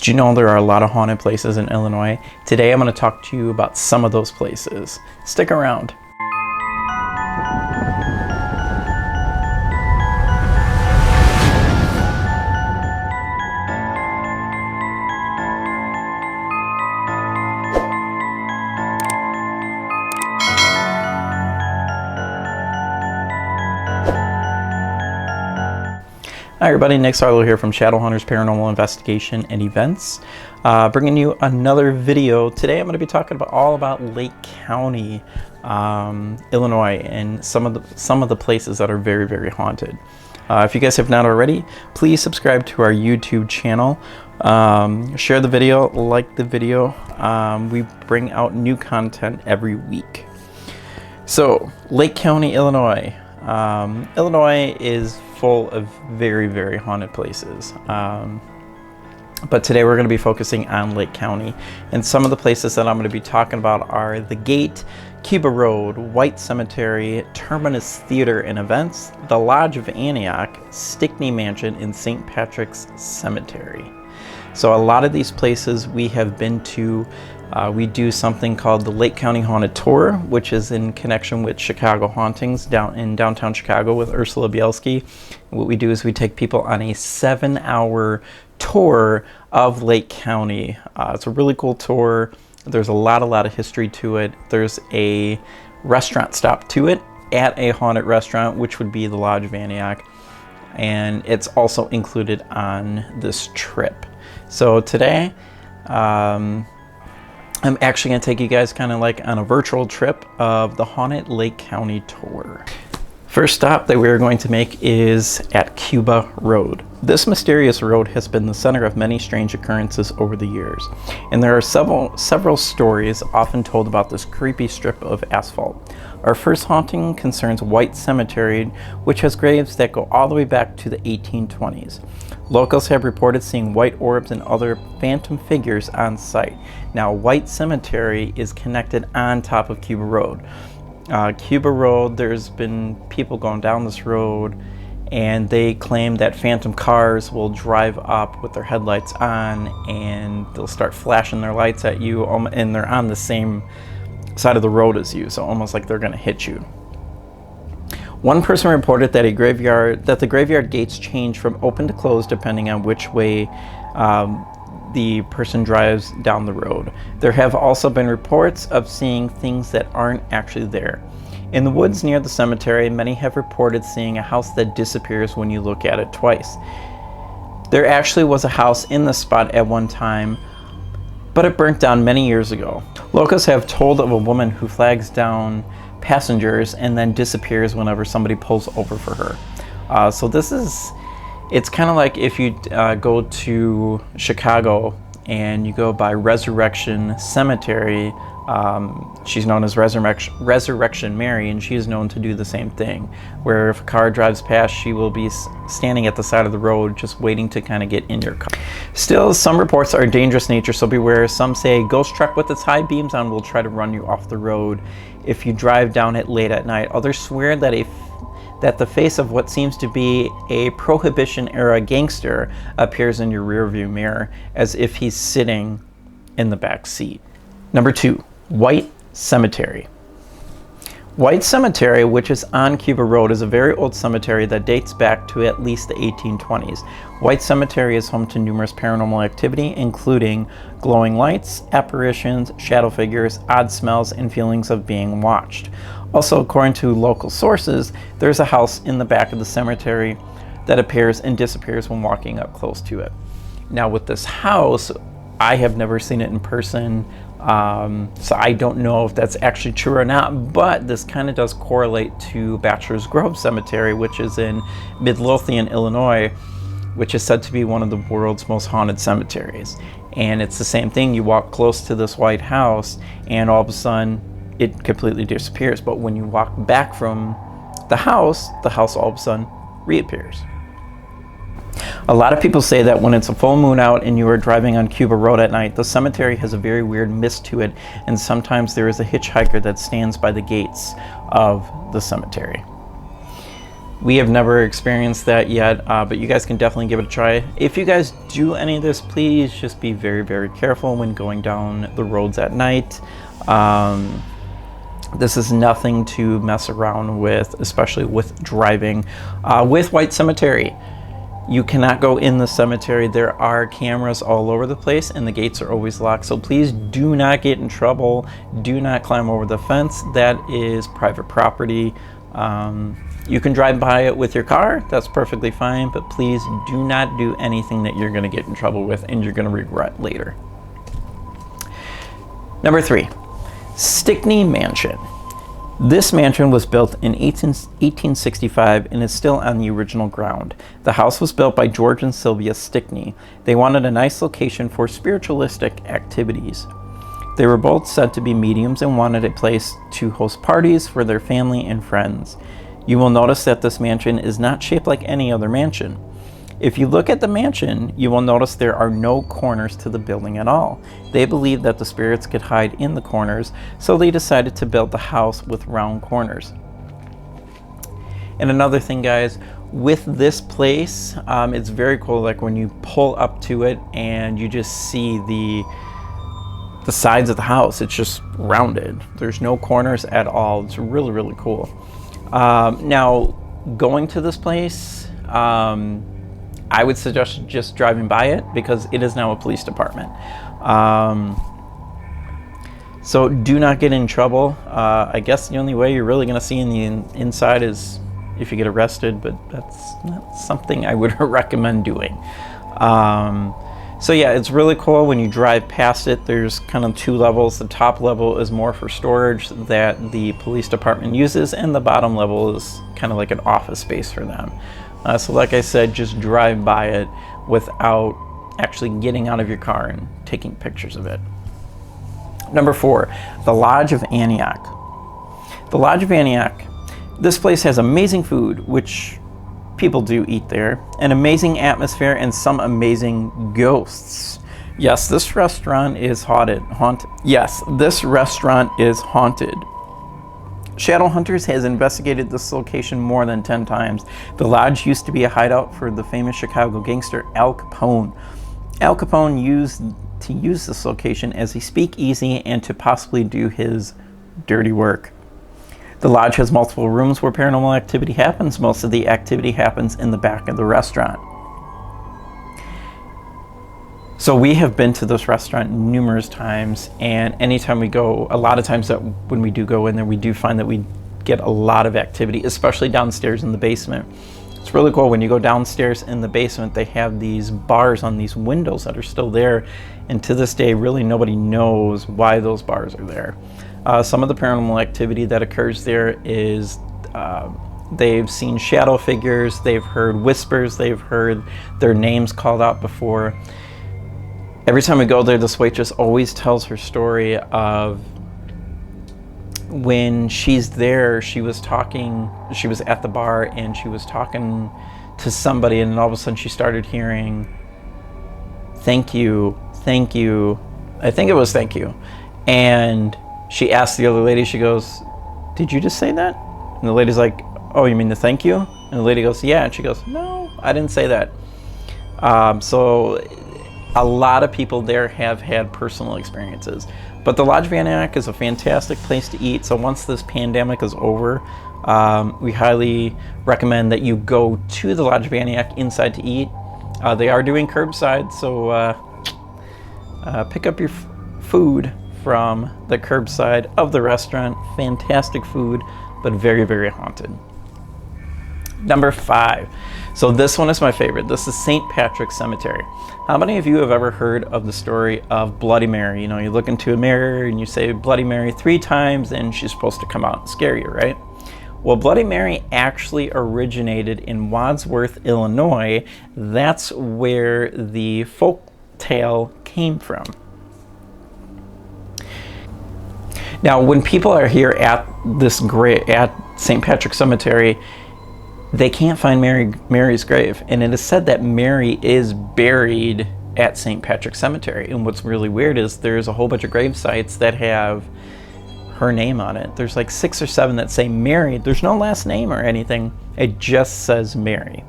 Did you know there are a lot of haunted places in Illinois? Today I'm going to talk to you about some of those places. Stick around. Hi everybody, Nick Sarlo here from Shadow Hunters Paranormal Investigation and Events, bringing you another video. Today I'm going to be talking all about Lake County, Illinois, and some of the places that are very, very haunted. If you guys have not already, please subscribe to our YouTube channel, share the video, like the video. We bring out new content every week. So, Lake County, Illinois. Illinois is full of very, very haunted places. But today we're going to be focusing on Lake County. And some of the places that I'm going to be talking about are the Gate, Cuba Road, White Cemetery, Terminus Theater and Events, the Lodge of Antioch, Stickney Mansion, and St. Patrick's Cemetery. So a lot of these places we have been to. We do something called the Lake County Haunted Tour, which is in connection with Chicago Hauntings in downtown Chicago with Ursula Bielski. What we do is we take people on a 7-hour tour of Lake County. It's a really cool tour. There's a lot of history to it. There's a restaurant stop to it at a haunted restaurant, which would be the Lodge of Antioch. And it's also included on this trip. So today, I'm actually going to take you guys kind of like on a virtual trip of the haunted Lake County tour. First stop that we're going to make is at Cuba Road. This mysterious road has been the center of many strange occurrences over the years, and there are several stories often told about this creepy strip of asphalt. Our first haunting concerns White Cemetery, which has graves that go all the way back to the 1820s. Locals have reported seeing white orbs and other phantom figures on site. Now, White Cemetery is connected on top of Cuba Road. Cuba Road, there's been people going down this road, and they claim that phantom cars will drive up with their headlights on, and they'll start flashing their lights at you, and they're on the same side of the road as you, so almost like they're going to hit you. One person reported that the graveyard gates change from open to closed depending on which way the person drives down the road. There have also been reports of seeing things that aren't actually there. In the woods near the cemetery, many have reported seeing a house that disappears when you look at it twice. There actually was a house in the spot at one time, but it burnt down many years ago. Locals have told of a woman who flags down passengers and then disappears whenever somebody pulls over for her. So it's kind of like if you go to Chicago and you go by Resurrection Cemetery. She's known as Resurrection Mary, and she is known to do the same thing, where if a car drives past, she will be standing at the side of the road just waiting to kind of get in your car. Still, some reports are dangerous nature, so beware. Some say a ghost truck with its high beams on will try to run you off the road if you drive down it late at night. Others swear that the face of what seems to be a Prohibition-era gangster appears in your rearview mirror as if he's sitting in the back seat. Number 2, White Cemetery. White Cemetery, which is on Cuba Road, is a very old cemetery that dates back to at least the 1820s. White Cemetery is home to numerous paranormal activity, including glowing lights, apparitions, shadow figures, odd smells, and feelings of being watched. Also, according to local sources, there's a house in the back of the cemetery that appears and disappears when walking up close to it. Now, with this house, I have never seen it in person, so I don't know if that's actually true or not, but this kind of does correlate to Bachelor's Grove Cemetery, which is in Midlothian, Illinois, which is said to be one of the world's most haunted cemeteries. And it's the same thing. You walk close to this white house, and all of a sudden, it completely disappears. But when you walk back from the house all of a sudden reappears. A lot of people say that when it's a full moon out and you are driving on Cuba Road at night, the cemetery has a very weird mist to it, and sometimes there is a hitchhiker that stands by the gates of the cemetery. We have never experienced that yet, but you guys can definitely give it a try. If you guys do any of this, please just be very, very careful when going down the roads at night. This is nothing to mess around with, especially with driving. With White Cemetery, you cannot go in the cemetery. There are cameras all over the place and the gates are always locked. So please do not get in trouble. Do not climb over the fence. That is private property. You can drive by it with your car. That's perfectly fine. But please do not do anything that you're going to get in trouble with and you're going to regret later. Number 3, Stickney Mansion. This mansion was built in 1865 and is still on the original ground. The house was built by George and Sylvia Stickney. They wanted a nice location for spiritualistic activities. They were both said to be mediums and wanted a place to host parties for their family and friends. You will notice that this mansion is not shaped like any other mansion. If you look at the mansion, you will notice there are no corners to the building at all. They believed that the spirits could hide in the corners, so they decided to build the house with round corners. And another thing, guys, with this place, it's very cool. Like when you pull up to it and you just see the sides of the house, it's just rounded. There's no corners at all. It's really, really cool. Now, going to this place, I would suggest just driving by it because it is now a police department. So do not get in trouble. I guess the only way you're really going to see in the inside is if you get arrested, but that's not something I would recommend doing. So yeah, it's really cool when you drive past it. There's kind of 2 levels. The top level is more for storage that the police department uses, and the bottom level is kind of like an office space for them. So like I said, just drive by it without actually getting out of your car and taking pictures of it. Number 4, the Lodge of Antioch. The Lodge of Antioch. This place has amazing food, which people do eat there, an amazing atmosphere, and some amazing ghosts. Yes, this restaurant is haunted. Yes, this restaurant is haunted. Shadow Hunters has investigated this location more than 10 times. The lodge used to be a hideout for the famous Chicago gangster Al Capone. Al Capone used this location as a speakeasy and to possibly do his dirty work. The lodge has multiple rooms where paranormal activity happens. Most of the activity happens in the back of the restaurant. So we have been to this restaurant numerous times, and anytime we go, a lot of times that when we do go in there, we do find that we get a lot of activity, especially downstairs in the basement. It's really cool. When you go downstairs in the basement, they have these bars on these windows that are still there, and to this day, really nobody knows why those bars are there. Some of the paranormal activity that occurs there is they've seen shadow figures, they've heard whispers, they've heard their names called out before. Every time we go there, this waitress always tells her story of when she's there, she was at the bar and she was talking to somebody, and all of a sudden she started hearing, thank you, I think it was thank you. And she asked the other lady, she goes, did you just say that? And the lady's like, oh, you mean the thank you? And the lady goes, yeah. And she goes, no, I didn't say that. So a lot of people there have had personal experiences. But the Lodge of Antioch is a fantastic place to eat. So once this pandemic is over, we highly recommend that you go to the Lodge of Antioch inside to eat. They are doing curbside, so pick up your food from the curbside of the restaurant. Fantastic food, but very, very haunted. Number 5. So this one is my favorite. This is St. Patrick's Cemetery. How many of you have ever heard of the story of Bloody Mary? You know, you look into a mirror and you say Bloody Mary 3 times and she's supposed to come out and scare you, right? Well, Bloody Mary actually originated in Wadsworth, Illinois. That's where the folk tale came from. Now, when people are here at St. Patrick's Cemetery, they can't find Mary's grave, and it is said that Mary is buried at St. Patrick's Cemetery. And what's really weird is there's a whole bunch of grave sites that have her name on it. There's like 6 or 7 that say Mary. There's no last name or anything, It just says Mary.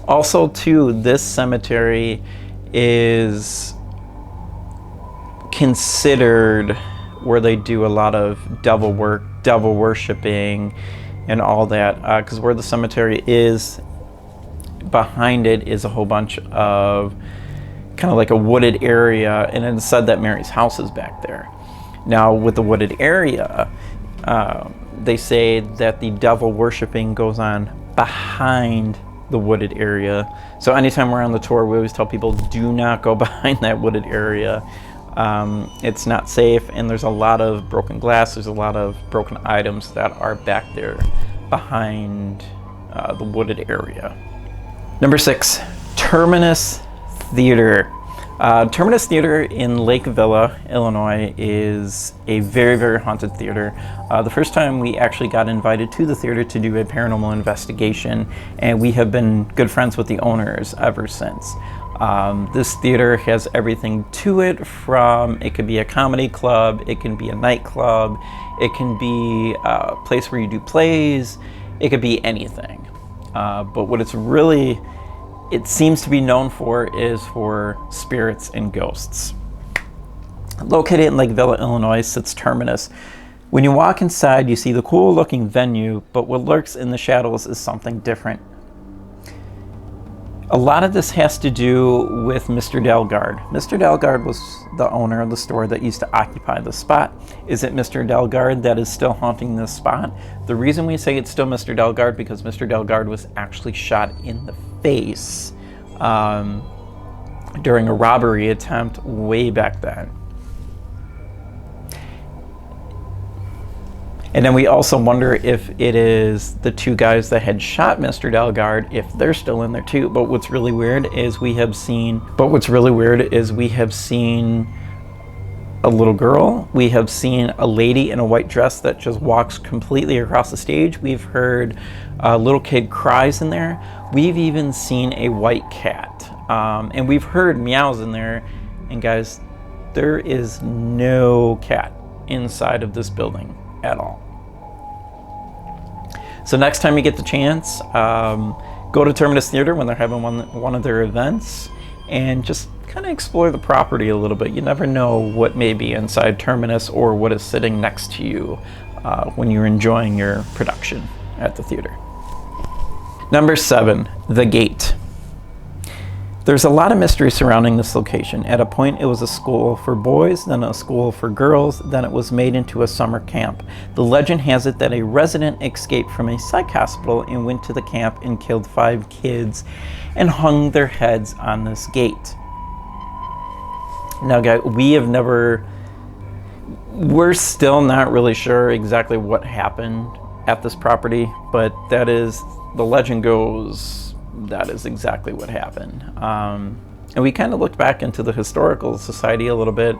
Also, too, this cemetery is considered where they do a lot of devil work, devil worshiping, and all that. Because where the cemetery is, behind it is a whole bunch of kind of like a wooded area, and it said that Mary's house is back there. Now, with the wooded area, they say that the devil worshiping goes on behind the wooded area. So anytime we're on the tour, we always tell people, do not go behind that wooded area. It's not safe, and there's a lot of broken glass, there's a lot of broken items that are back there behind the wooded area. Number 6, Terminus Theater. Terminus Theater in Lake Villa, Illinois is a very, very haunted theater. The first time we actually got invited to the theater to do a paranormal investigation, and we have been good friends with the owners ever since. This theater has everything to it, from it could be a comedy club, it can be a nightclub, it can be a place where you do plays, it could be anything. But what it seems to be known for is for spirits and ghosts. Located in Lake Villa, Illinois, sits Terminus. When you walk inside, you see the cool looking venue, but what lurks in the shadows is something different. A lot of this has to do with Mr. Dalgard. Mr. Dalgard was the owner of the store that used to occupy the spot. Is it Mr. Dalgard that is still haunting this spot? The reason we say it's still Mr. Dalgard, because Mr. Dalgard was actually shot in the face during a robbery attempt way back then. And then we also wonder if it is the two guys that had shot Mr. Dalgard, if they're still in there too. But what's really weird is we have seen a little girl. We have seen a lady in a white dress that just walks completely across the stage. We've heard a little kid cries in there. We've even seen a white cat. And we've heard meows in there. And guys, there is no cat inside of this building at all. So next time you get the chance, go to Terminus Theater when they're having one of their events, and just kind of explore the property a little bit. You never know what may be inside Terminus or what is sitting next to you when you're enjoying your production at the theater. Number 7, The Gate. There's a lot of mystery surrounding this location. At a point, it was a school for boys, then a school for girls, then it was made into a summer camp. The legend has it that a resident escaped from a psych hospital and went to the camp and killed 5 kids and hung their heads on this gate. Now, guys, we're still not really sure exactly what happened at this property, but that is, the legend goes, that is exactly what happened. And we kind of looked back into the Historical Society a little bit,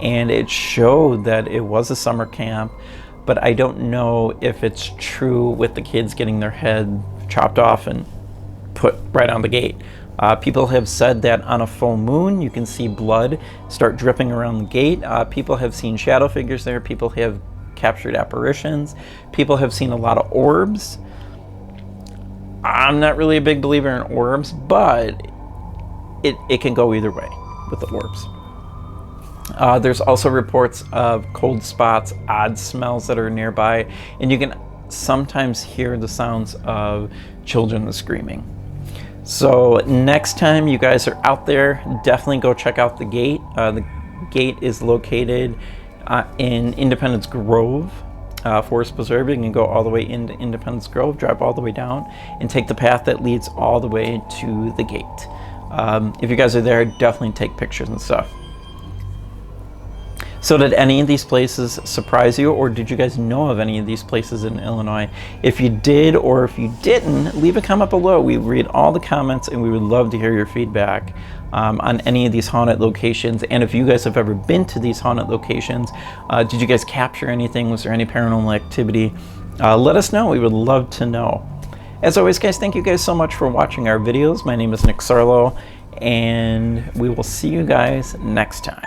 and it showed that it was a summer camp, but I don't know if it's true with the kids getting their head chopped off and put right on the gate. People have said that on a full moon you can see blood start dripping around the gate. People have seen shadow figures there. People have captured apparitions. People have seen a lot of orbs. I'm not really a big believer in orbs, but it can go either way with the orbs. There's also reports of cold spots, odd smells that are nearby, and you can sometimes hear the sounds of children screaming. So next time you guys are out there, definitely go check out the gate. The gate is located in Independence Grove Forest Preserve. You can go all the way into Independence Grove, drive all the way down, and take the path that leads all the way to the gate. If you guys are there, definitely take pictures and stuff. So did any of these places surprise you, or did you guys know of any of these places in Illinois? If you did, or if you didn't, leave a comment below. We read all the comments, and we would love to hear your feedback on any of these haunted locations. And if you guys have ever been to these haunted locations, did you guys capture anything? Was there any paranormal activity? Let us know. We would love to know. As always, guys, thank you guys so much for watching our videos. My name is Nick Sarlo, and we will see you guys next time.